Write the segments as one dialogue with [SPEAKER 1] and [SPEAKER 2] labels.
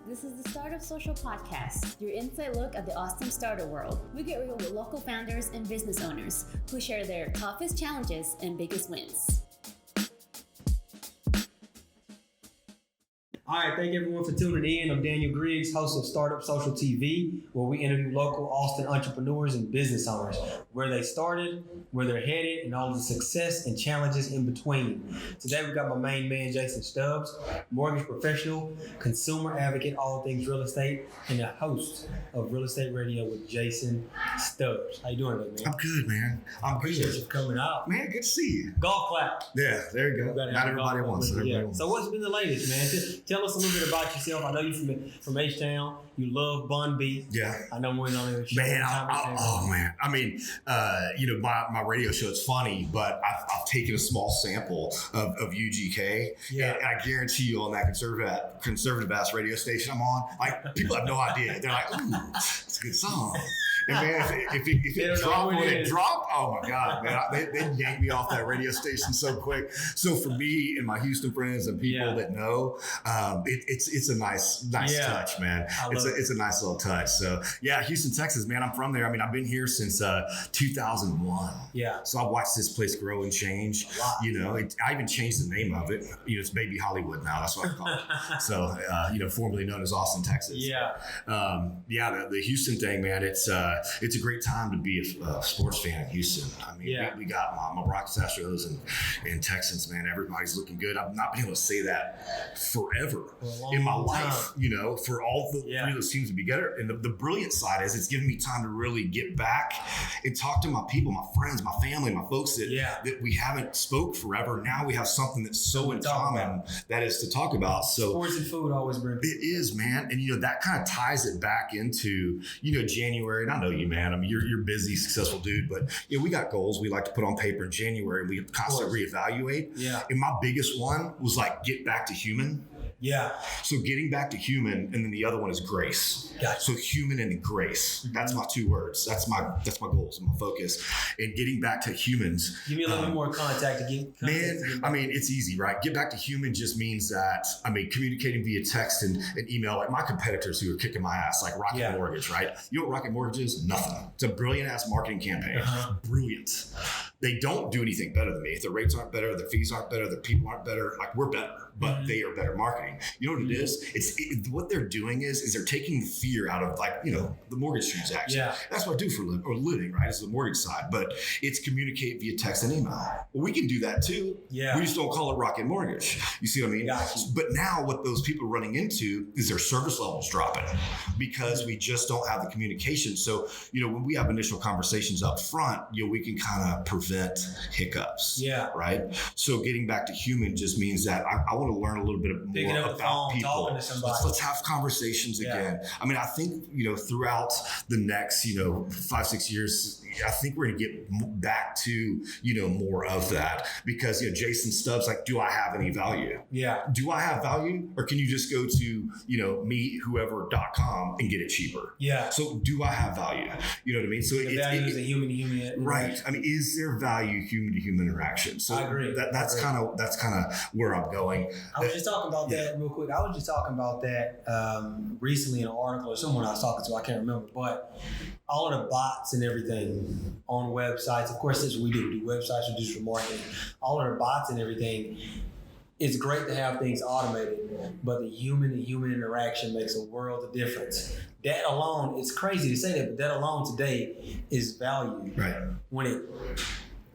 [SPEAKER 1] This is the Startup Social Podcast, your inside look at the awesome startup world. We get real with local founders and business owners who share their toughest challenges and biggest wins.
[SPEAKER 2] All right, thank everyone for tuning in. I'm Daniel Griggs, host of Startup Social TV, where we interview local Austin entrepreneurs and business owners, where they started, where they're headed, and all the success and challenges in between. Today, we got my main man, Jason Stubbs, mortgage professional, consumer advocate, all things real estate, and the host of Real Estate Radio with Jason Stubbs. How you doing today, man?
[SPEAKER 3] I'm good, man. I'm
[SPEAKER 2] Appreciate
[SPEAKER 3] good.
[SPEAKER 2] you coming out.
[SPEAKER 3] Man, good to see you.
[SPEAKER 2] Golf clap.
[SPEAKER 3] Yeah, there you go. Not everybody wants it. Everybody wants
[SPEAKER 2] So what's been the latest, man? Tell us a little bit about yourself. I know you from H-Town. You love Bun B.
[SPEAKER 3] Yeah.
[SPEAKER 2] I know we're on there.
[SPEAKER 3] Man, man. I mean, my radio show, it's funny, but I've taken a small sample of UGK.
[SPEAKER 2] Yeah.
[SPEAKER 3] And I guarantee you on that conservative ass radio station I'm on, like, people have no idea. They're like, ooh, it's a good song. And man, if it dropped when it dropped, oh my God, man, they yanked me off that radio station so quick. So for me and my Houston friends and people that know, it's a nice touch, man. It's a nice little touch. So yeah, Houston, Texas, man, I'm from there. I mean, I've been here since 2001.
[SPEAKER 2] Yeah.
[SPEAKER 3] So I've watched this place grow and change. You know, I even changed the name of it. You know, it's Baby Hollywood now. That's what I call it. So formerly known as Austin, Texas.
[SPEAKER 2] Yeah.
[SPEAKER 3] The Houston thing, man. It's a great time to be a sports fan in Houston. I mean, we got my Rockets, Astros, and Texans, man. Everybody's looking good. I've not been able to say that forever in my life, for all the three of those teams to be together. And the brilliant side is it's given me time to really get back and talk to my people, my friends, my family, my folks that we haven't spoke forever. Now we have something that's so in common that is to talk about. So
[SPEAKER 2] sports and food always bring
[SPEAKER 3] it is, man. And that kind of ties it back into, January. And I know you, man. I mean, you're busy, successful dude, but we got goals we like to put on paper in January. We constantly reevaluate.
[SPEAKER 2] Yeah.
[SPEAKER 3] And my biggest one was like get back to human.
[SPEAKER 2] Yeah.
[SPEAKER 3] So getting back to human, and then the other one is grace.
[SPEAKER 2] Gotcha.
[SPEAKER 3] So human and grace. Mm-hmm. That's my two words. That's my goals and my focus. And getting back to humans.
[SPEAKER 2] Give me a little bit more contact to get.
[SPEAKER 3] Man, I mean, it's easy, right? Get back to human just means that, communicating via text and email, like my competitors who are kicking my ass, like Rocket Mortgage, right? You know what Rocket Mortgage is? Nothing. It's a brilliant ass marketing campaign. Brilliant. They don't do anything better than me. If the rates aren't better, the fees aren't better, the people aren't better, like we're better, but they are better marketing. You know what it is? What they're doing is they're taking the fear out of the mortgage transaction. Yeah. That's what I do for a living, right? It's the mortgage side, but it's communicate via text and email. Well, we can do that too. Yeah. We just don't call it Rocket Mortgage. You see what I mean? Gotcha. But now what those people are running into is their service levels dropping because we just don't have the communication. So, when we have initial conversations up front, we can kind of prevent hiccups. Yeah. Right. So getting back to human just means that I want to learn a little bit more about people. Let's have conversations again. I mean, I think, throughout the next, 5-6 years, I think we're going to get back to, more of that because, Jason Stubbs, like, do I have any value? Yeah. Do I have value? Or can you just go to, mewhoever.com and get it cheaper? Yeah. So do I have value? You know what I mean? So the value is a human to human. Right. I mean, is there value human to human interaction? So I agree. That's kind of where I'm going.
[SPEAKER 2] I was just talking about that real quick. I was just talking about that recently in an article or someone I was talking to. I can't remember, but all of the bots and everything on websites, of course, that's what we do. We do websites, we do digital marketing. All of the bots and everything, it's great to have things automated, but the human-to-human interaction makes a world of difference. That alone, it's crazy to say that, but that alone today is value. Right. When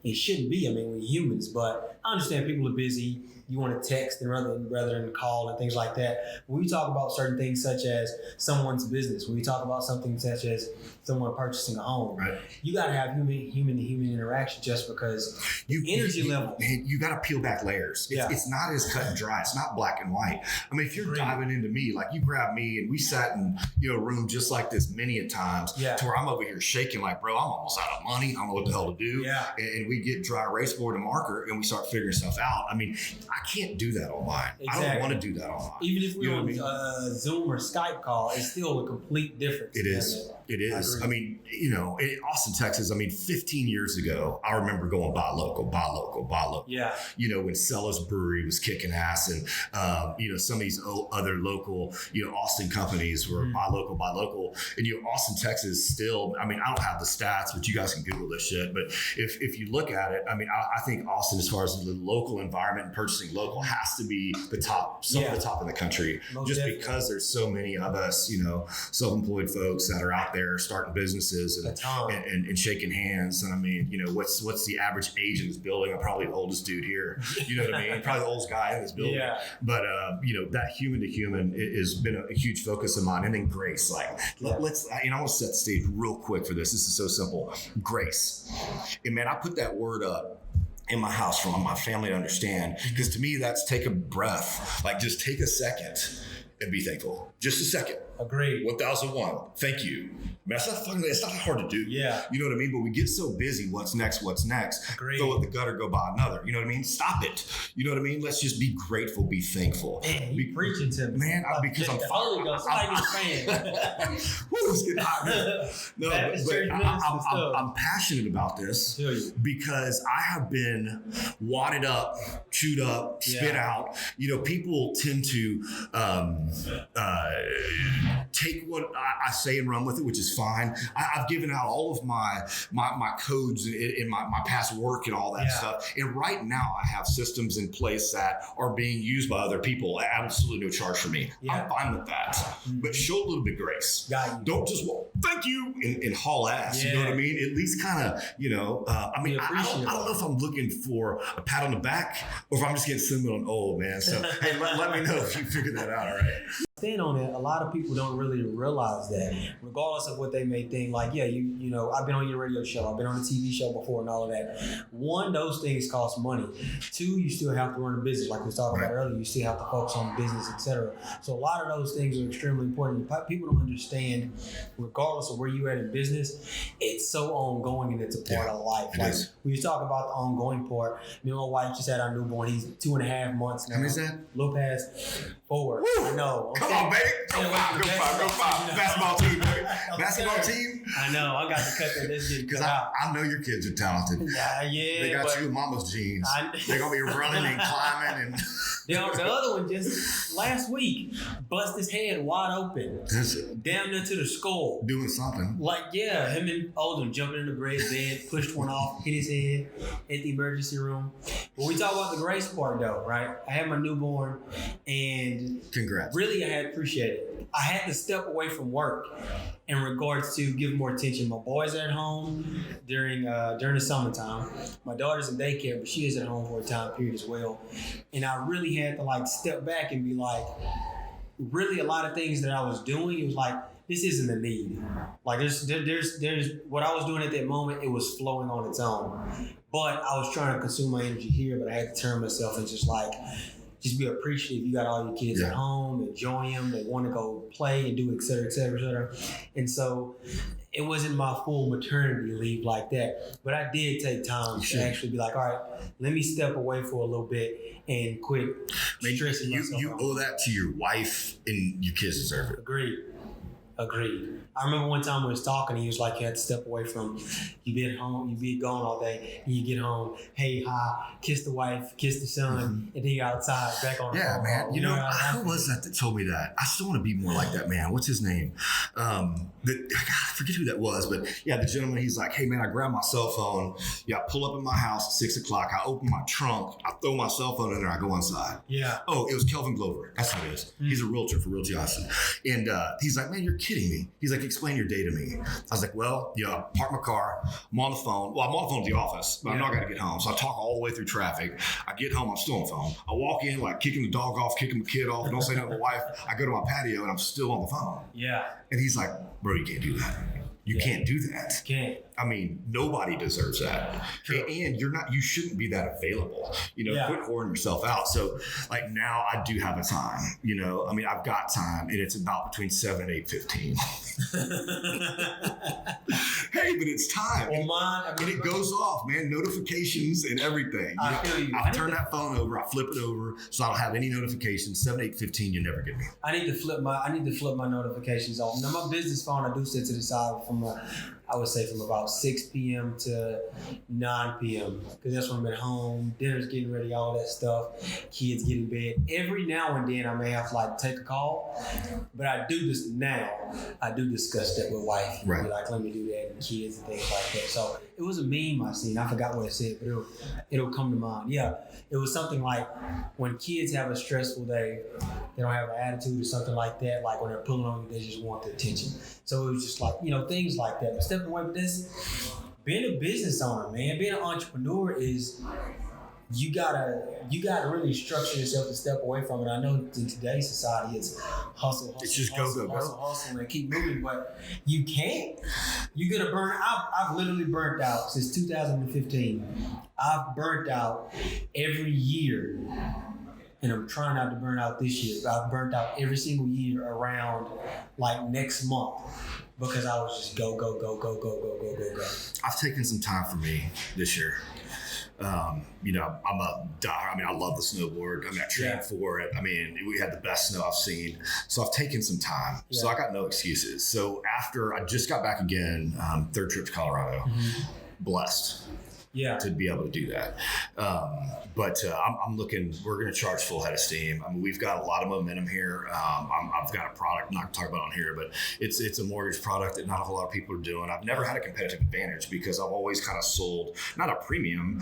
[SPEAKER 2] it shouldn't be. I mean, we're humans, but I understand people are busy. You want to text rather than call and things like that. When we talk about certain things such as someone's business, when we talk about something such as someone purchasing a home, right, you got to have human to human interaction just because energy level.
[SPEAKER 3] Man, you got to peel back layers. It's not as cut and dry. It's not black and white. I mean, if you're diving into me, like you grab me and we sat in a room just like this many a times to where I'm over here shaking like, bro, I'm almost out of money. I don't know what the hell to do. Yeah. And we get dry erase board and marker and we start figuring stuff out. I mean, I can't do that online.
[SPEAKER 2] Exactly.
[SPEAKER 3] I don't want to do that online.
[SPEAKER 2] Even if we're on Zoom or Skype call, it's still a complete difference.
[SPEAKER 3] It is. It is. I mean, you know, in Austin, Texas, I mean, 15 years ago, I remember going buy local.
[SPEAKER 2] Yeah.
[SPEAKER 3] You know, when Cella's Brewery was kicking ass and, you know, some of these other local, you know, Austin companies were buy local. And, you know, Austin, Texas still, I mean, I don't have the stats, but you guys can Google this shit. But if you look at it, I mean, I think Austin, as far as the local environment and purchasing local, has to be the top, some of the top in the country.
[SPEAKER 2] Most
[SPEAKER 3] just
[SPEAKER 2] definitely.
[SPEAKER 3] Because there's so many of us, you know, self-employed folks that are out there starting businesses and shaking hands. And I mean, you know, what's the average age in this building? I'm probably the oldest dude here. You know what I mean? Probably the oldest guy in this building. Yeah. But you know, that human to human has been a huge focus of mine. And then grace, like let's. You know, I want to set the stage real quick for this. This is so simple. Grace. And man, I put that word up in my house for my family to understand, because to me, that's take a breath. Like, just take a second and be thankful. Just a second.
[SPEAKER 2] Agreed.
[SPEAKER 3] 1001. Thank you. Man, it's not hard to do. Yeah. You know what I mean? But we get so busy. What's next?
[SPEAKER 2] Agreed.
[SPEAKER 3] Throw it in the gutter, go buy another. You know what I mean? Stop it. You know what I mean? Let's just be grateful, be thankful.
[SPEAKER 2] Man, be preaching to me.
[SPEAKER 3] Man, because I'm
[SPEAKER 2] Holy Ghost. Somebody get fan.
[SPEAKER 3] Woo, it's getting hot, man. No, but I'm passionate about this because I have been wadded up, chewed up, spit out. You know, people tend to take what I say and run with it, which is fine. I've given out all of my codes in my past work and all that stuff. And right now I have systems in place that are being used by other people at absolutely no charge for me. I'm fine with that. But show a little bit of grace. Don't just, thank you, and haul ass. You know what I mean? At least kind of, you know, I mean, I don't know if I'm looking for a pat on the back or if I'm just getting sentimental and old, man. So, hey, let me know if you figured that out, all right?
[SPEAKER 2] Stand on it. A lot of people don't really realize that, regardless of what they may think. Like, yeah, you know, I've been on your radio show, I've been on a TV show before, and all of that. One, those things cost money. Two, you still have to run a business, like we was talking about earlier. You still have to focus on business, etc. So a lot of those things are extremely important. People don't understand, regardless of where you're at in business, it's so ongoing and it's a part of life. Like, when you talk about the ongoing part, me and my wife just had our newborn. He's 2.5 months now.
[SPEAKER 3] How many is that?
[SPEAKER 2] Little past 4.
[SPEAKER 3] Woo!
[SPEAKER 2] I know.
[SPEAKER 3] Come on, baby. Go five. Basketball team, baby. Basketball team.
[SPEAKER 2] I know. I got to cut that. That's getting cut out.
[SPEAKER 3] I know your kids are talented.
[SPEAKER 2] Yeah.
[SPEAKER 3] They got you and mama's genes. They're going to be running and climbing. And
[SPEAKER 2] the other one just last week bust his head wide open. Damn near to the skull.
[SPEAKER 3] Doing something.
[SPEAKER 2] Like, yeah, him and Oldham jumping in the bed, pushed one off, hit his head at the emergency room. But we talk about the grace part though, right? I had my newborn and
[SPEAKER 3] congrats.
[SPEAKER 2] Really, I had appreciated it. I had to step away from work in regards to give more attention. My boys are at home during the summertime. My daughter's in daycare, but she is at home for a time period as well. And I really had to like step back and be like, really a lot of things that I was doing, it was like, this isn't a need. Like there's what I was doing at that moment, it was flowing on its own. But I was trying to consume my energy here, but I had to turn myself and just be appreciative. You got all your kids at home, enjoy them, they want to go play and do et cetera, et cetera, et cetera. And so it wasn't my full maternity leave like that, but I did take time to actually be like, all right, let me step away for a little bit and quit stressing myself.
[SPEAKER 3] You owe that to your wife, and your kids deserve it.
[SPEAKER 2] Agreed. I remember one time we was talking, he was like, you had to step away from, you be at home, you be gone all day, and you get home, hey, hi, kiss the wife, kiss the son, and then you're outside, back on the phone.
[SPEAKER 3] Yeah, man. You know, who was that told me that? I still want to be more like that, man. What's his name? I forget who that was, but yeah, the gentleman, he's like, hey, man, I grab my cell phone. Yeah, I pull up in my house at 6 o'clock. I open my trunk. I throw my cell phone in there. I go inside. Yeah. Oh, it was Kelvin Glover. That's what it is. He's a realtor for Realty Austin. And he's like, man, you're kidding me. He's like, explain your day to me. I was like, well, I park my car. I'm on the phone. Well, I'm on the phone at the office, but I know I got to get home. So I talk all the way through traffic. I get home. I'm still on the phone. I walk in, like kicking the dog off, kicking the kid off. Don't say nothing to my wife. I go to my patio and I'm still on the phone. Yeah. And he's like, bro, you can't do that. You can't do that.
[SPEAKER 2] Can't.
[SPEAKER 3] I mean, nobody deserves that. True. And you shouldn't be that available. Quit whoring yourself out. So like now I do have a time, I mean, I've got time and it's about between 7 and 8:15. Hey, but it's time.
[SPEAKER 2] Well,
[SPEAKER 3] and it goes off, man. Notifications and everything.
[SPEAKER 2] I feel you.
[SPEAKER 3] I turn that phone over, I flip it over so I don't have any notifications. 7, 8:15, you never get me.
[SPEAKER 2] I need to flip my notifications off. Now my business phone, I do sit to the side I would say from about 6 p.m. to 9 p.m. because that's when I'm at home, dinner's getting ready, all that stuff, kids get in bed. Every now and then I may have to like take a call, but I do discuss that with wife.
[SPEAKER 3] Right.
[SPEAKER 2] Be like, let me do that, and kids and things like that. So it was a meme I seen. I forgot what it said, but it'll come to mind. Yeah, it was something like when kids have a stressful day, they don't have an attitude or something like that. Like when they're pulling on you, they just want the attention. So it was just like, things like that. But stepping away from this, being a business owner, man, being an entrepreneur is you gotta really structure yourself to step away from it. I know in today's society it's hustle,
[SPEAKER 3] it's just
[SPEAKER 2] hustle, and keep moving, but you can't. You're gonna burn out. I've literally burnt out since 2015. I've burnt out every year. And I'm trying not to burn out this year. I've burnt out every single year around like next month because I was just go.
[SPEAKER 3] I've taken some time for me this year. I love the snowboard. I mean, I trained for it. I mean, we had the best snow I've seen. So I've taken some time. Yeah. So I got no excuses. So after I just got back again, third trip to Colorado, blessed. Yeah, to be able to do that. I'm looking, we're going to charge full head of steam. I mean, we've got a lot of momentum here. I've got a product, I'm not going to talk about it on here, but it's a mortgage product that not a whole lot of people are doing. I've never had a competitive advantage because I've always kind of sold, not a premium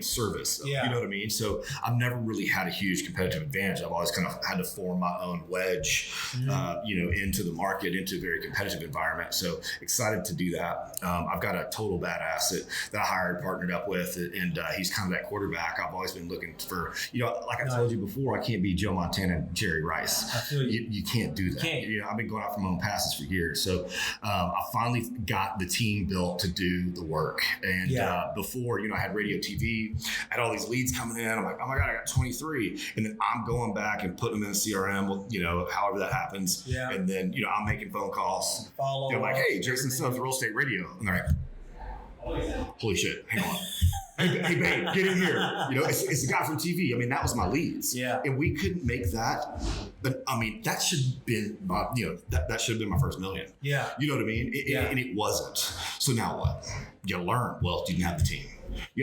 [SPEAKER 3] service. Yeah. You know what I mean? So I've never really had a huge competitive advantage. I've always kind of had to form my own wedge, into the market, into a very competitive environment. So excited to do that. I've got a total badass that I hired, partnered up with, and he's kind of that quarterback. I've always been looking for, like I told you before, I can't be Joe Montana and Jerry Rice. I feel you. You can't do that. I've been going out for my own passes for years. So I finally got the team built to do the work. And before, I had radio, TV, I had all these leads coming in. I'm like, oh my God, I got 23. And then I'm going back and putting them in the CRM, however that happens. Yeah. And then, I'm making phone calls. I'm like, hey, Jason Stubbs, real estate radio. And they're like, holy shit, hang on. Hey, babe, get in here. It's the guy from TV. I mean, that was my leads. Yeah. And we couldn't make that. But I mean, that should have been my, that should have been my first million. Yeah. You know what I mean? And it wasn't. So now what? You learn. Well, didn't have the team.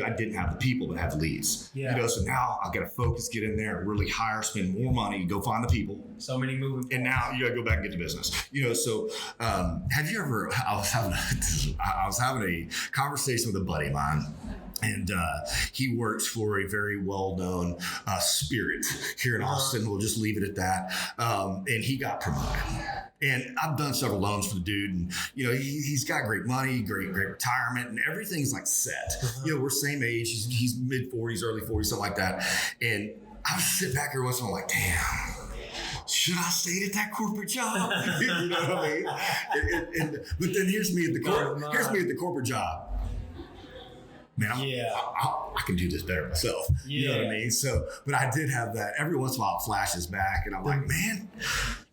[SPEAKER 3] I didn't have the people, but I had the leads. Yeah. So now I've got to focus, get in there, really hire, spend more money, go find the people.
[SPEAKER 2] So many moving parts.
[SPEAKER 3] And now you got to go back and get the business. So have you ever? I was having a conversation with a buddy of mine. And he works for a very well-known spirit here in Austin. We'll just leave it at that. And he got promoted. And I've done several loans for the dude. And, he's got great money, great retirement, and everything's like set. We're same age. He's mid-40s, early 40s, something like that. And I sit back here once and I'm like, damn. Should I stay at that corporate job? You know what I mean? But then here's me at the corporate job. Man, I can do this better myself. Yeah. You know what I mean? So, but I did have that. Every once in a while it flashes back and I'm like, man,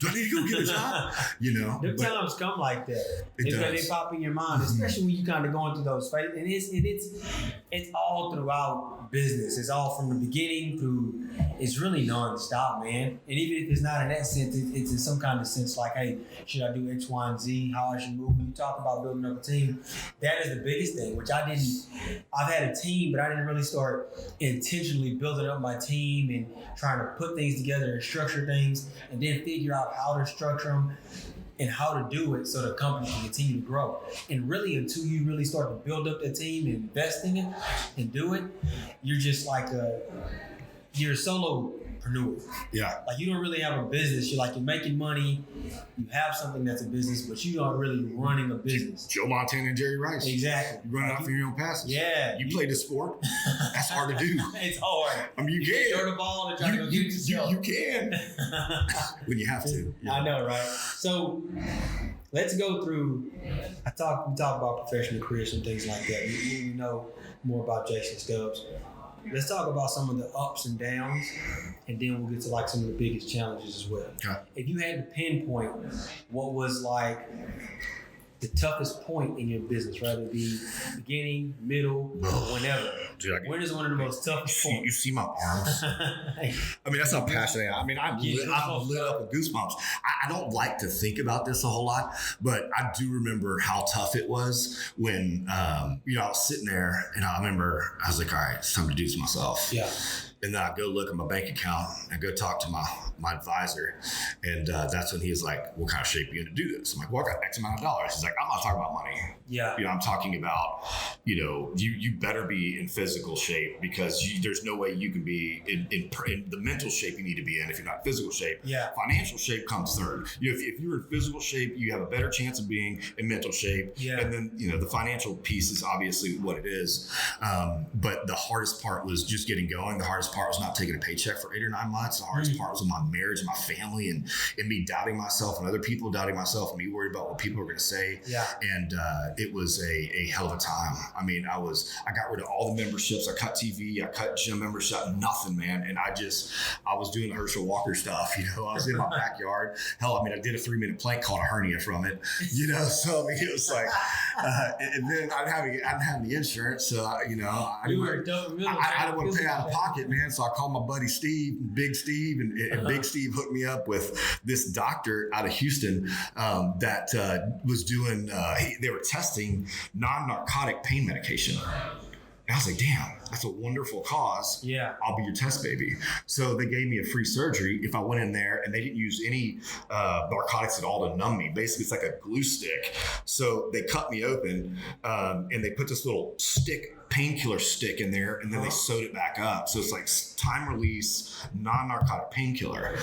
[SPEAKER 3] do I need to go get a job?
[SPEAKER 2] There times come like that. They pop in your mind, especially when you're kind of going through those phases. And it's all throughout business. It's all from the beginning through, it's really nonstop, man. And even if it's not in that sense, it's in some kind of sense like, hey, should I do X, Y, and Z? How I should move? When you talk about building up a team, that is the biggest thing, which I've had a team, but I didn't really start intentionally building up my team and trying to put things together and structure things and then figure out how to structure them and how to do it so the company can continue to grow. And really, until you really start to build up the team and invest in it and do it, you're just like you're a solo entrepreneur.
[SPEAKER 3] Yeah.
[SPEAKER 2] Like you don't really have a business. You're making money. You have something that's a business, but you aren't really running a business.
[SPEAKER 3] Joe Montana and Jerry Rice.
[SPEAKER 2] Exactly.
[SPEAKER 3] You run out for your own passes.
[SPEAKER 2] Yeah.
[SPEAKER 3] You play the sport. That's hard to do.
[SPEAKER 2] It's hard.
[SPEAKER 3] I mean, you can.
[SPEAKER 2] Throw the ball and try to go get it yourself.
[SPEAKER 3] You can. When you have to. Yeah.
[SPEAKER 2] I know, right? So let's go through. We talk about professional careers and things like that. We know more about Jason Stubbs. Let's talk about some of the ups and downs, and then we'll get to like some of the biggest challenges as well.
[SPEAKER 3] Okay.
[SPEAKER 2] If you had to pinpoint what was like the toughest point in your business, rather it be beginning, middle, or whenever.
[SPEAKER 3] Dude,
[SPEAKER 2] when is one of the most toughest points?
[SPEAKER 3] You see my arms? I mean, that's how passionate I am. I mean, I'm lit up with goosebumps. I don't like to think about this a whole lot, but I do remember how tough it was when, I was sitting there and I remember I was like, all right, it's time to do this myself.
[SPEAKER 2] Yeah.
[SPEAKER 3] And then I go look at my bank account and go talk to my advisor. And that's when he was like, what kind of shape are you going to do this? I'm like, well, I got X amount of dollars. He's like, I'm not talking about money.
[SPEAKER 2] Yeah.
[SPEAKER 3] I'm talking about, you better be in physical shape because there's no way you can be in the mental shape you need to be in if you're not in physical shape.
[SPEAKER 2] Yeah.
[SPEAKER 3] Financial shape comes third. If you're in physical shape, you have a better chance of being in mental shape.
[SPEAKER 2] Yeah.
[SPEAKER 3] And then, the financial piece is obviously what it is. But the hardest part was just getting going. The hardest part was not taking a paycheck for 8 or 9 months. The hardest part was my marriage and my family and me doubting myself and other people doubting myself and me worried about what people were going to say.
[SPEAKER 2] Yeah.
[SPEAKER 3] And it was a hell of a time. I mean, I got rid of all the memberships. I cut TV. I cut gym membership. Nothing, man. And I was doing the Herschel Walker stuff. I was in my backyard. Hell, I mean, I did a 3-minute plank, caught a hernia from it. So I mean, it was like, and then I didn't have the insurance. So I didn't want to pay out of pocket, man. So I called my buddy Steve, Big Steve, and Big Steve hooked me up with this doctor out of Houston that was doing. They were testing non-narcotic pain medication. And I was like, damn, that's a wonderful cause.
[SPEAKER 2] Yeah.
[SPEAKER 3] I'll be your test baby. So they gave me a free surgery if I went in there, and they didn't use any narcotics at all to numb me. Basically, it's like a glue stick. So they cut me open and they put this little painkiller stick in there, and then they sewed it back up. So it's like time release, non-narcotic painkiller.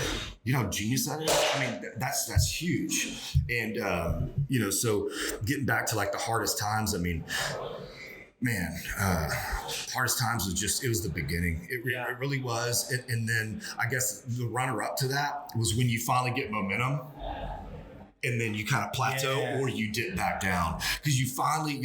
[SPEAKER 3] You know how genius that is? I mean, that's huge. And, so getting back to like the hardest times, I mean, man, hardest times it was the beginning. It really was. And then I guess the runner up to that was when you finally get momentum and then you kind of plateau or you dip back down. Because you finally,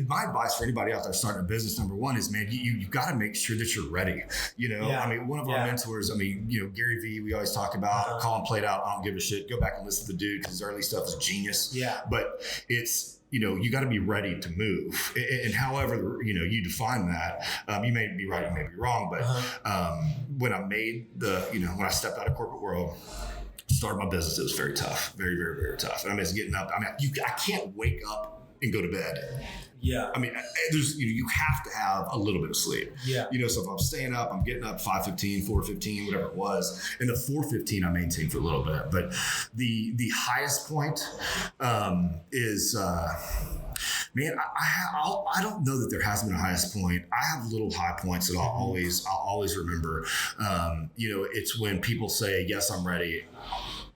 [SPEAKER 3] my advice for anybody out there starting a business, number one is, man, you got to make sure that you're ready. I mean, one of our mentors, Gary Vee, we always talk about, call him played out, I don't give a shit. Go back and listen to the dude because his early stuff is genius. Yeah. But it's, you got to be ready to move. And however, you define that, you may be right, you may be wrong. But when I made when I stepped out of corporate world, started my business, it was very tough, very, very, very tough. And I was getting up. I mean, I can't wake up and go to bed. Yeah. I mean, there's, you have to have a little bit of sleep. Yeah. So if I'm staying up, I'm getting up 5:15, 4:15, whatever it was. And the 4:15 I maintained for a little bit. But the highest point is, man, I don't know that there has been a highest point. I have little high points that I'll always remember. It's when people say, yes, I'm ready.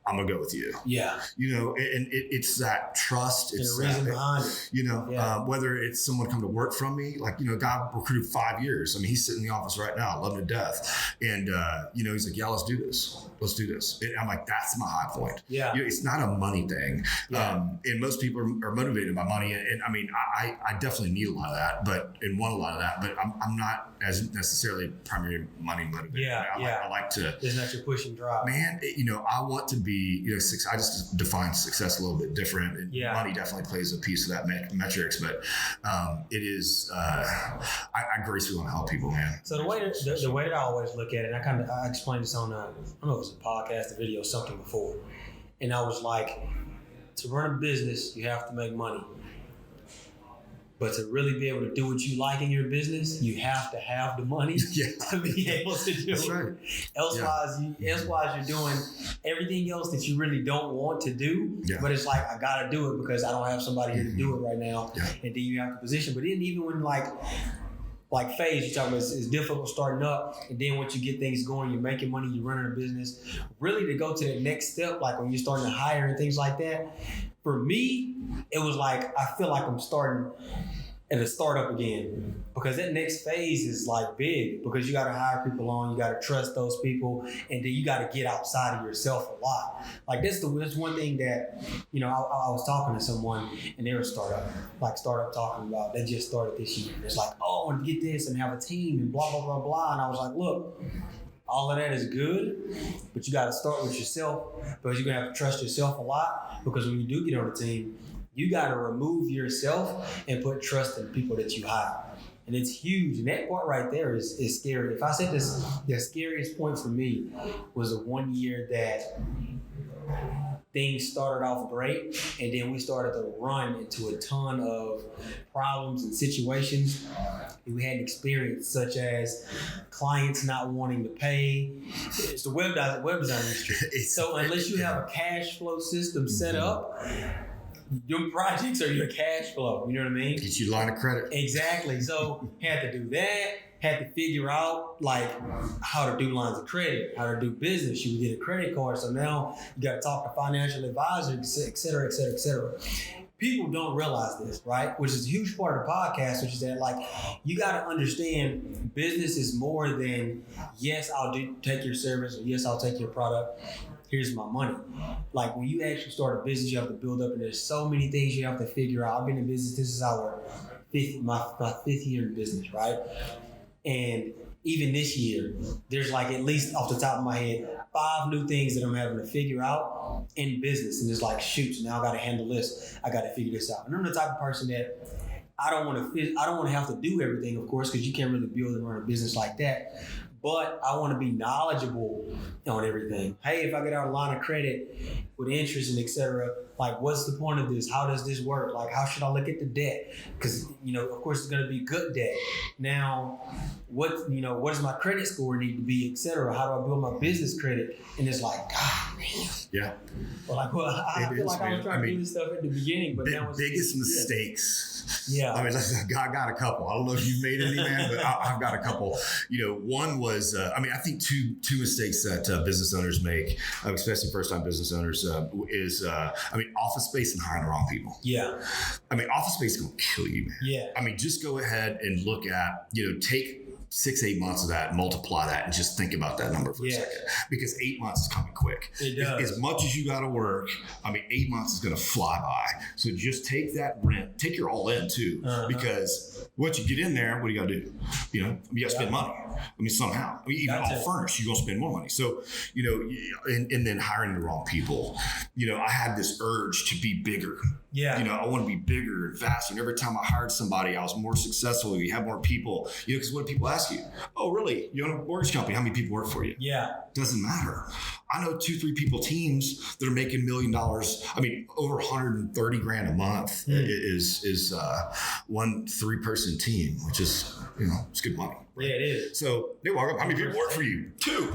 [SPEAKER 3] I'm gonna go with you. Yeah. And it's that trust. It's
[SPEAKER 2] the reason behind it.
[SPEAKER 3] Whether it's someone come to work from me, like, God recruited 5 years. I mean, he's sitting in the office right now. I love him to death. And, he's like, yeah, let's do this. Let's do this. And I'm like, that's my high point. Yeah. It's not a money thing. Yeah. And most people are motivated by money. And I mean, I definitely need a lot of that, but I'm not as necessarily primary money motivated. Yeah. I like to.
[SPEAKER 2] Isn't that your push and drive?
[SPEAKER 3] Man, I want to be, I just define success a little bit different. And money definitely plays a piece of that metrics, but it is, I gracefully want to help people, man.
[SPEAKER 2] So the way that I always look at it, and I explained this on, I don't know if it was a podcast, a video, something before. And I was like, to run a business, you have to make money. But to really be able to do what you like in your business, you have to have the money to be able to do it. Right. Elsewise, you're doing everything else that you really don't want to do. Yeah. But it's like, I got to do it because I don't have somebody here to do it right now. Yeah. And then you have to position. But then even when like like phase you're talking about, it's difficult starting up, and then once you get things going, you're making money, you're running a business. Really, to go to the next step, like when you're starting to hire and things like that, for me, it was like I feel like I'm starting at a startup again, because that next phase is like big, because you got to hire people on, you got to trust those people, and then you got to get outside of yourself a lot. Like that's one thing that, you know, I was talking to someone and they were startup talking about, they just started this year. It's like, oh, I want to get this and have a team and blah, blah, blah, blah. And I was like, look, all of that is good, but you got to start with yourself, because you're going to have to trust yourself a lot, because when you do get on a team, you got to remove yourself and put trust in people that you hire. And it's huge. And that part right there is scary. If I said this, the scariest point for me was the 1 year that things started off great, and then we started to run into a ton of problems and situations we hadn't experienced, such as clients not wanting to pay. It's the web design industry. So unless you have a cash flow system set up, your projects are your cash flow. You know what I mean?
[SPEAKER 3] Get you a line of credit.
[SPEAKER 2] Exactly. So had to do that. Had to figure out like how to do lines of credit, how to do business. You would get a credit card. So now you got to talk to financial advisors, et cetera, et cetera, et cetera. People don't realize this, right? Which is a huge part of the podcast, which is that like you got to understand business is more than, yes, take your service, or yes, I'll take your product. Here's my money. Like when you actually start a business, you have to build up, and there's so many things you have to figure out. I've been in business. This is my fifth year in business, right? And even this year, there's like at least off the top of my head, 5 new things that I'm having to figure out in business. And it's like, shoot, now I got to handle this. I got to figure this out. And I'm the type of person that I don't want to have to do everything, of course, because you can't really build and run a business like that. But I want to be knowledgeable on everything. Hey, if I get out a line of credit with interest and et cetera, like what's the point of this? How does this work? Like how should I look at the debt? Because, you know, of course it's going to be good debt. Now, what does my credit score need to be, et cetera? How do I build my business credit? And it's like, God, man.
[SPEAKER 3] Yeah.
[SPEAKER 2] Well, like, I feel like I was trying to do this stuff at the beginning, but now it's
[SPEAKER 3] biggest mistakes.
[SPEAKER 2] Yeah.
[SPEAKER 3] I mean, I got a couple. I don't know if you've made any, man, but I've got a couple. You know, one was, I think two mistakes that business owners make, especially first-time business owners, is office space and hiring the wrong people.
[SPEAKER 2] Yeah.
[SPEAKER 3] I mean, office space is going to kill you, man.
[SPEAKER 2] Yeah. I
[SPEAKER 3] mean, just go ahead and look at, take 6-8 months of that, multiply that, and just think about that number for a second, because 8 months is coming quick.
[SPEAKER 2] It does.
[SPEAKER 3] As much as you got to work, 8 months is going to fly by. So just take that rent, take your all in too, because once you get in there, what do you got to do? You got to spend money. Somehow, even all furnished, you're going to spend more money. So, and then hiring the wrong people. I had this urge to be bigger. Yeah. I want to be bigger and faster. And every time I hired somebody, I was more successful. You have more people, because what do people ask you? Oh, really? You own a mortgage company. How many people work for you? Yeah. Doesn't matter. I know 2-3 people teams that are making $1 million. Over 130 grand a month is 1 3-person team, which is, it's good money. Right? Yeah, it is. So they walk up. How many people work for you? 2.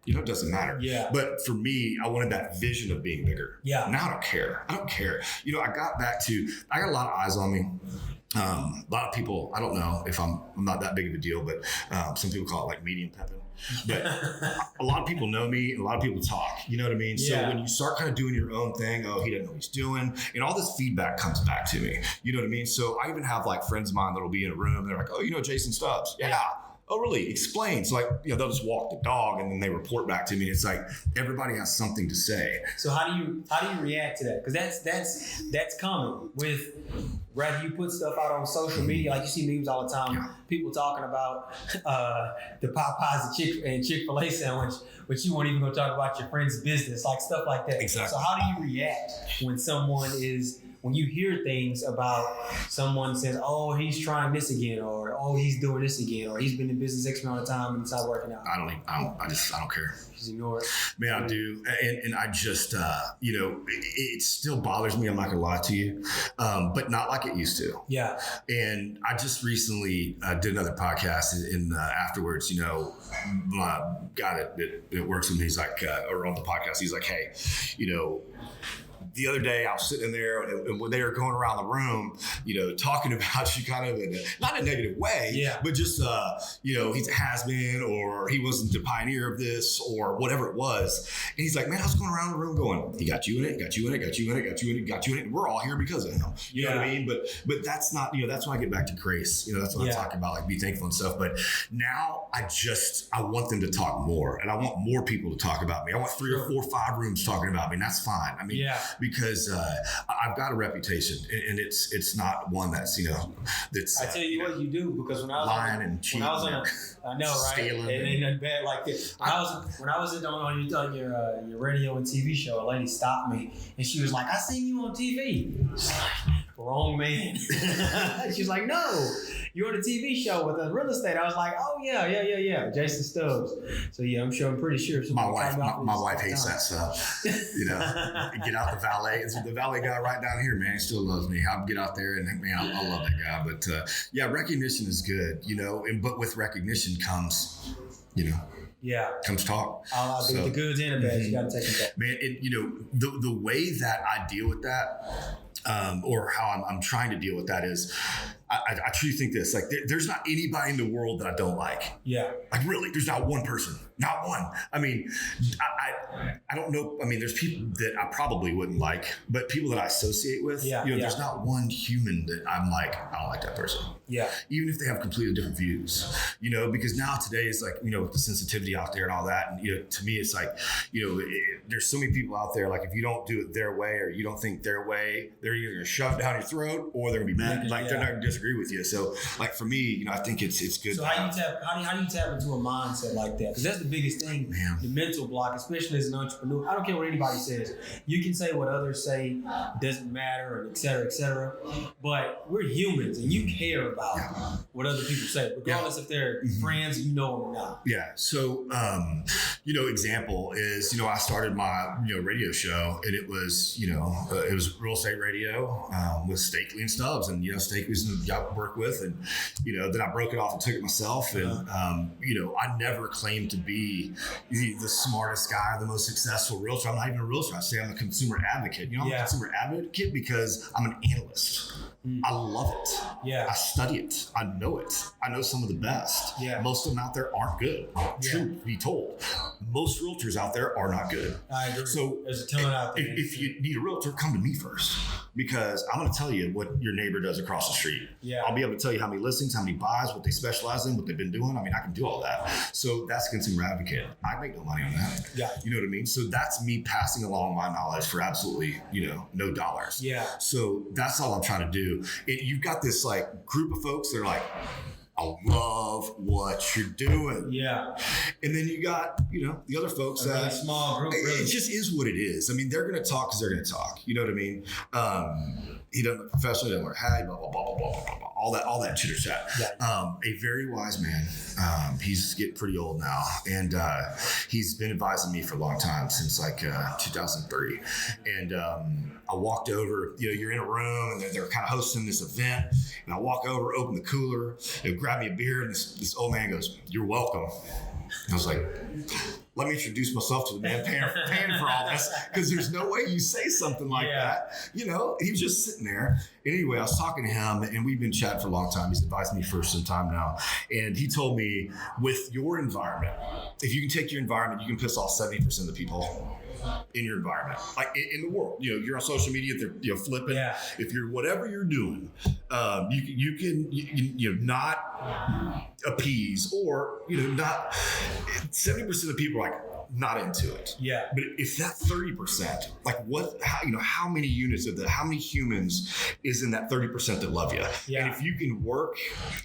[SPEAKER 3] It doesn't matter. Yeah. But for me, I wanted that vision of being bigger. Yeah. Now I don't care. I got a lot of eyes on me. A lot of people, I don't know if I'm not that big of a deal, but some people call it like medium pimping. But a lot of people know me, and a lot of people talk. You know what I mean? Yeah. So when you start kind of doing your own thing, oh, he doesn't know what he's doing, and all this feedback comes back to me. You know what I mean? So I even have like friends of mine that'll be in a room. They're like, oh, Jason Stubbs? Yeah. Oh, really? Explain. So they'll just walk the dog, and then they report back to me. It's like everybody has something to say. So how do you react to that? Because that's common with whether you put stuff out on social media, like you see memes all the time. Yeah. People talking about the Popeyes and Chick-fil-A sandwich, but you won't even go talk about your friend's business, like stuff like that. Exactly. So how do you react when you hear things about someone says, oh, he's trying this again, or oh, he's doing this again, or he's been in business X amount of time and it's not working out? I don't care. Just ignore it. Man, I do. And I just, it still bothers me. I'm not going to lie to you, but not like it used to. Yeah. And I just recently did another podcast, and afterwards, my guy that works with me, he's like, or on the podcast, he's like, hey, the other day I was sitting in there and when they were going around the room, talking about you kind of not in a negative way, but just, he's a has-been or he wasn't the pioneer of this or whatever it was. And he's like, man, I was going around the room going, he got you in it, got you in it, got you in it, got you in it, got you in it. And we're all here because of him. You know what I mean? But that's not, that's when I get back to grace. That's what I talk about, like be thankful and stuff. But now I want them to talk more and I want more people to talk about me. I want 3 or 4 or 5 rooms talking about me. And that's fine. I mean, because I've got a reputation and it's not one that's, that's.
[SPEAKER 2] I tell you what you do, because when I was
[SPEAKER 3] lying and cheating.
[SPEAKER 2] I know, right?
[SPEAKER 3] Stealing.
[SPEAKER 2] It ain't nothing bad like this. When I was on your radio and TV show, a lady stopped me and she was like, I seen you on TV. Wrong man. She's like, no, you're on a TV show with a real estate. I was like, oh yeah, Jason Stubbs. So yeah, I'm pretty sure.
[SPEAKER 3] My wife hates that stuff. Get out the valet. It's the valet guy right down here, man. He still loves me. I'll get out there and man, I love that guy. But recognition is good, but with recognition comes, comes talk.
[SPEAKER 2] The goods and the bad, you got to take them back.
[SPEAKER 3] Man, the way that I deal with that, or how I'm trying to deal with that is, I truly think this, like there's not anybody in the world that I don't like. Yeah. Like really, there's not one person, not one. I mean, I don't know. I mean, there's people that I probably wouldn't like, but people that I associate with, there's not one human that I'm like, I don't like that person. Yeah. Even if they have completely different views, because now today is like, with the sensitivity out there and all that. And, to me, it's like, there's so many people out there, like if you don't do it their way or you don't think their way, they're either going to shove it down your throat or they're going to be mad. Like they're not going to disagree with you. So like for me, I think it's good.
[SPEAKER 2] So how do you tap into a mindset like that? Because that's the biggest thing, man. The mental block, especially as an entrepreneur. I don't care what anybody says. You can say what others say, doesn't matter, and et cetera, but we're humans and you care about what other people say, regardless if they're friends, you know them or not.
[SPEAKER 3] Yeah. So, example is, I started my, radio show and it was, it was real estate radio with Stakely and Stubbs, and, Stakely's the guy I work with, and, then I broke it off and took it myself. And, I never claimed to be the smartest guy or the most successful realtor. I'm not even a realtor. I say I'm a consumer advocate. I'm a consumer advocate because I'm an analyst. I love it. Yeah. I study it. I know it. I know some of the best. Yeah. Most of them out there aren't good. Truth be told. Most realtors out there are not good.
[SPEAKER 2] I agree.
[SPEAKER 3] So
[SPEAKER 2] there's a ton out there.
[SPEAKER 3] If you need a realtor, come to me first, because I'm going to tell you what your neighbor does across the street. Yeah. I'll be able to tell you how many listings, how many buys, what they specialize in, what they've been doing. I mean, I can do all that. So that's a consumer advocate. I make no money on that. Yeah. You know what I mean? So that's me passing along my knowledge for absolutely, no dollars. Yeah. So that's all I'm trying to do. You've got this like group of folks that are like, I love what you're doing. Yeah. And then you got, the other folks that
[SPEAKER 2] really small group. Really.
[SPEAKER 3] It just is what it is. I mean, they're going to talk because they're going to talk. You know what I mean? He doesn't look professional, he doesn't wear a hat, blah, blah, blah, blah, blah, blah, blah. All that chitter chat. Yeah. A very wise man. He's getting pretty old now. And he's been advising me for a long time, since like 2003. And I walked over, you're in a room and they're kind of hosting this event. And I walk over, open the cooler, grab me a beer, and this old man goes, "You're welcome." And I was like, let me introduce myself to the man paying for all this, because there's no way you say something like that. He was just sitting there. Anyway, I was talking to him, and we've been chatting for a long time. He's advised me for some time now. And he told me, with your environment, if you can take your environment, you can piss off 70% of the people in your environment, like in the world. You're on social media, they're flipping. Yeah. If you're whatever you're doing, you can not appease, or not. 70% of people are like not into it. Yeah. But if that 30%, like how many units of that, how many humans is in that 30% that love you? Yeah. And if you can work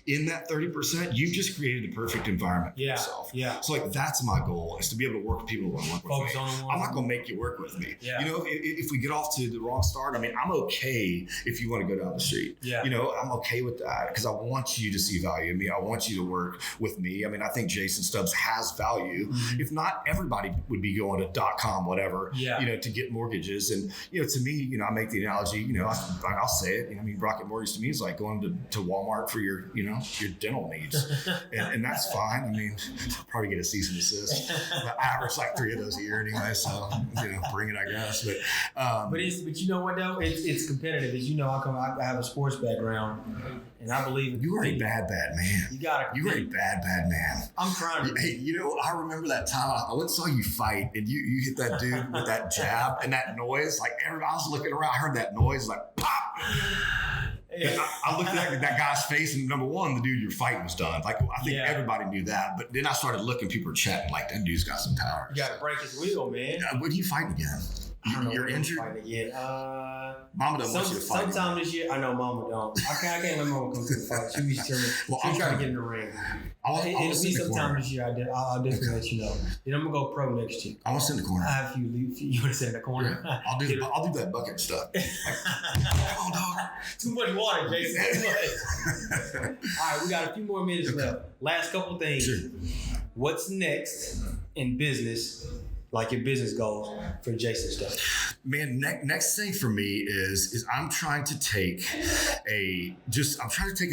[SPEAKER 3] in that 30%, you've just created the perfect environment for yourself. Yeah. So like that's my goal, is to be able to work with people who want to work with me. I'm not going to make you work with me. Yeah. If we get off to the wrong start, I mean, I'm okay if you want to go down the street. Yeah. I'm okay with that, because I want you to see value in me. I want you to work with me. I mean, I think Jason Stubbs has value. Mm-hmm. If not, everybody everybody would be going to .com, whatever, to get mortgages. And, to me, I make the analogy, I'll say it. I mean, Rocket Mortgage to me is like going to Walmart for your, your dental needs. and that's fine. I mean, I'll probably get a cease and desist. But I average like 3 of those a year anyway. So, bring it, I guess. But
[SPEAKER 2] you know what though? It's competitive. As you know, I have a sports background, and I believe
[SPEAKER 3] you are a bad man. You are a bad man.
[SPEAKER 2] I'm trying to.
[SPEAKER 3] Hey, I remember that time I went and saw you fight, and you hit that dude with that jab and that noise. Like I was looking around, I heard that noise, like pop. I looked at that guy's face, and number one, the dude you're fighting was done. Like I think everybody knew that, but then I started looking, people were chatting like that dude's got some power.
[SPEAKER 2] You got to break his wheel, man.
[SPEAKER 3] When are you fighting again? You're injured?
[SPEAKER 2] Again.
[SPEAKER 3] Mama don't want you to fight.
[SPEAKER 2] Sometime this year, I know Mama don't. I can't let Mama come to the fight. She was trying to get in the ring. It'll be sometime this year. I'll definitely let you know. Then I'm gonna go pro next year.
[SPEAKER 3] I want to sit in the corner.
[SPEAKER 2] I have you want to sit in the corner?
[SPEAKER 3] Yeah. I'll do that bucket stuff. Come on, dog.
[SPEAKER 2] Too much water, Jason. Too much. All right, we got a few more minutes left. Last couple things. Sure. What's next in business? Like your business goals for Jason Stubbs?
[SPEAKER 3] Man, next thing for me is I'm trying to take a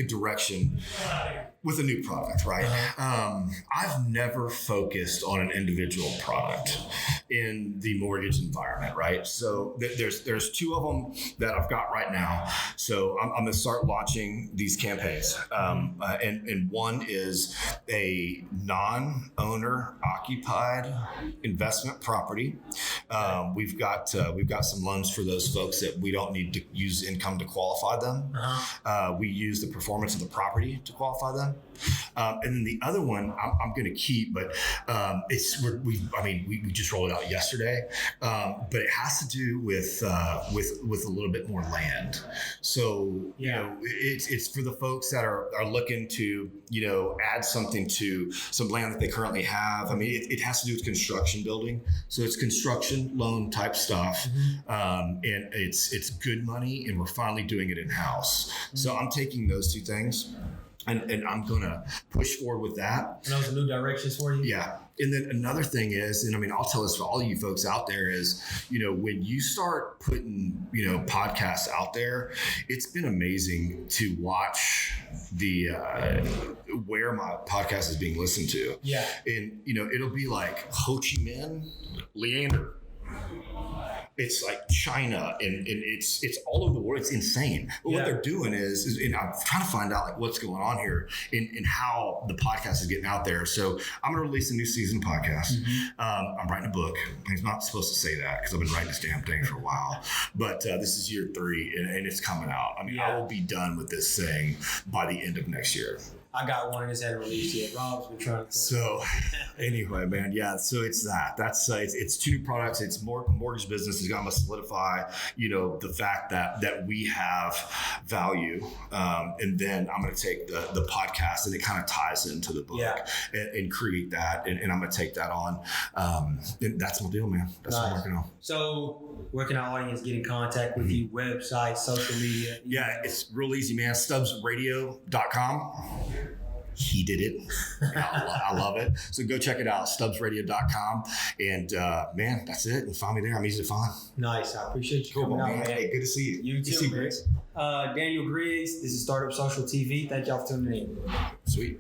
[SPEAKER 3] direction with a new product, right? I've never focused on an individual product in the mortgage environment, right? So there's 2 of them that I've got right now. So I'm going to start launching these campaigns. And one is a non-owner occupied investment property. We've got some loans for those folks that we don't need to use income to qualify them. We use the performance of the property to qualify them. And then the other one I'm going to keep, but we just rolled it out yesterday. But it has to do with a little bit more land. So it's for the folks that are looking to add something to some land that they currently have. I mean, it has to do with construction building. So it's construction loan type stuff, and it's good money, and we're finally doing it in house. So I'm taking those 2 things. And I'm going to push forward with that.
[SPEAKER 2] And those are new directions for you?
[SPEAKER 3] Yeah. And then another thing is, and I mean, I'll tell this to all you folks out there is, when you start putting, podcasts out there, it's been amazing to watch the where my podcast is being listened to.
[SPEAKER 2] Yeah.
[SPEAKER 3] And, it'll be like Ho Chi Minh, Leander. It's like China, and it's all over the world. It's insane. But what they're doing is I'm trying to find out like what's going on here and how the podcast is getting out there. So I'm going to release a new season of podcast. I'm writing a book. I'm not supposed to say that because I've been writing this damn thing for a while. But this is year 3, and it's coming out. I mean, I will be done with this thing by the end of next year.
[SPEAKER 2] I got one and it's hadn't released yet. Rob's been trying to.
[SPEAKER 3] So anyway, man, so it's that. That's it's 2 new products. It's mortgage business is going to solidify, the fact that we have value, and then I'm going to take the podcast and it kind of ties into the book and create that, and I'm going to take that on. And that's my deal, man. That's what I'm working on.
[SPEAKER 2] So where can our audience get in contact with you? Website, social media?
[SPEAKER 3] Yeah, it's real easy, man. StubbsRadio.com. He did it. I love it. So go check it out, StubbsRadio.com. And man, that's it. And find me there. I'm easy to find.
[SPEAKER 2] Nice. I appreciate you coming out, man.
[SPEAKER 3] Hey, good to see you.
[SPEAKER 2] You too, Griggs. Daniel Griggs. This is Startup Social TV. Thank y'all for tuning in.
[SPEAKER 3] Sweet.